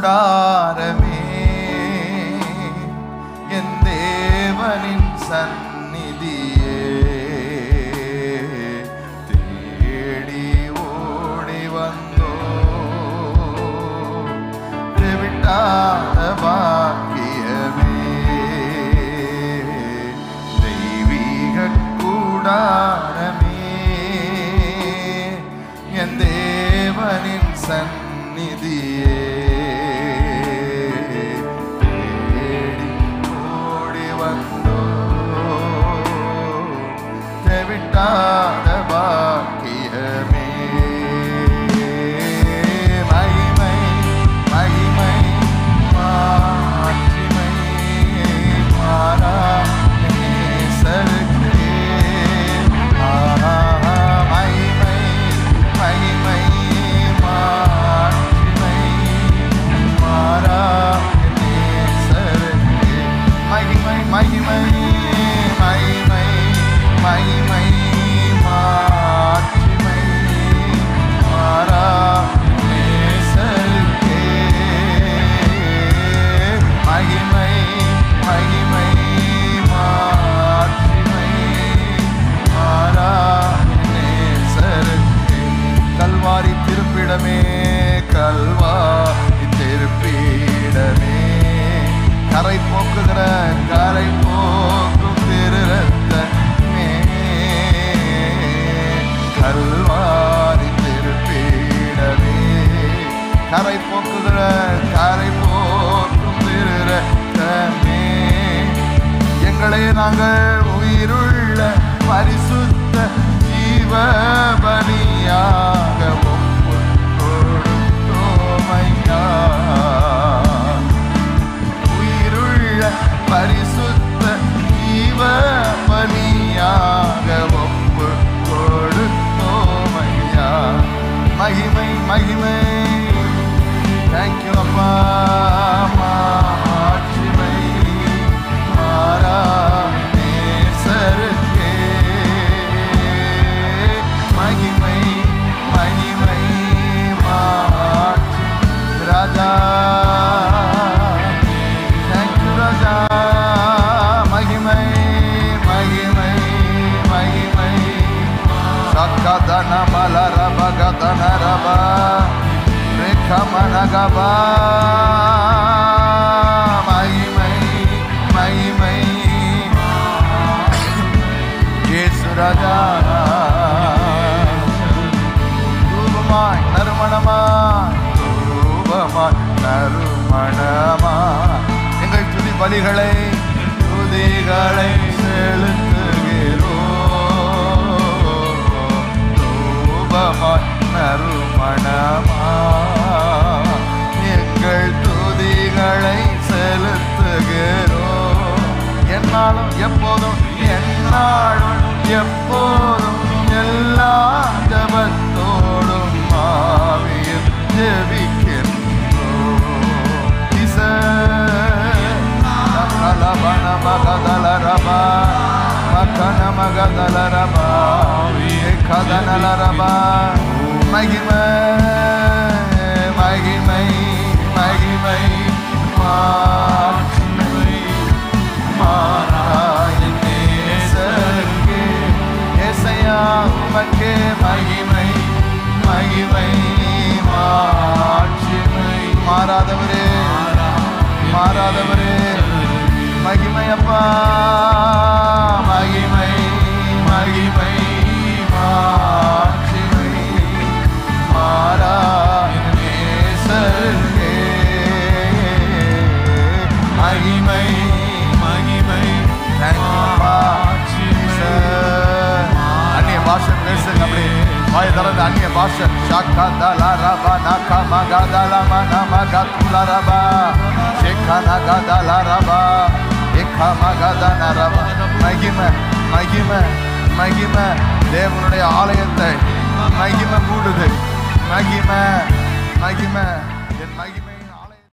கூடாரமே என் தேவனின் சந்நிதியே தேடி ஓடி வந்தோ விட்டாத பாக்கியமே தெய்வீக கூடாரமே என் தேவனின் சந்நிதியே தேடி ஓடி வந்தோ விட்டாத பாக்கியமே மகிமை மகிமை மாட்சிமை மாறா நேசருக்கே மகிமை மகிமை மாட்சிமை மாறா நேசருக்கே மகிமை மகிமை மகிமை மகிமை மாட்சிமை மாறா நேசருக்கே மகிமை மகிமை மாட்சிமை மாறா நேசருக்கே கல்வாரி திருப்பிடமே கல்வாரி திருப்பிடமே கரை போக்குகிற கரை போக்கும் திருரத்தமே கல்வாரி திருப்பிடமே கரை போக்குகிற கரை போக்கும் திருரத்தமே எங்களை நாங்கள் உயிருள்ள பரிசுத்த ஜீவ பலியாக ஒப்புக் கொடுத்தோமையா உயிருள்ள பரிசுத்த ஜீவ பலியாக ஒப்புக் கொடுத்தோமையா மகிமை மகிமை தேங்க்யூ அப்பா மாட்சிமை மாறா நேசருக்கே மகிமை மகிமை மாட்சி ராஜா தேங்க்யூ ராஜா மகிமை மகிமை மகிமை சக்கதன மலரப கதன ரப ரேகமனகபா மகிமை மகிமை இயேசு ராஜா தூபமாய் நறுமணமாய் தூபமாய் நறுமணமாய் எங்கள் துதி பலிகளை துதிகளை செலுத்துகிறோம் தூபமாய் நறுமணமாய் எங்கள் துதிகளை செலுத்துகிறோம் என்னாலும் எப்போதும் என்னாலும் எப்போதும் எல்லா ஜபத்தோடும் ஆவியில் ஜெபிக்கின்றோம் மகதலரபா மகதலரபா கதனலரபா மகிமை மகிமை மகிமை மாட்சிமை மாறாய நேசருக்கே ஏசையா உமக்கே மகிமை மகிமை மாட்சிமை மாறாதவரே மாறாதவரே மகிமை அப்பா மகிமை மகிமை மாட்சிமை மாறா நேசருக்கே மகிமை மகிமை அந்நிய பாஷை பேசுங்க அப்படியே வாயை திறந்து அந்நிய பாஷை ஷாக்கதலரபா நகமகதலம நமகதுலரபா ஷேகனகதலரபா ஏகமகதனரபா மகிமை மகிமை மகிமை தேவனுடைய ஆலயத்தை மகிமை மூடுது மகிமை மகிமை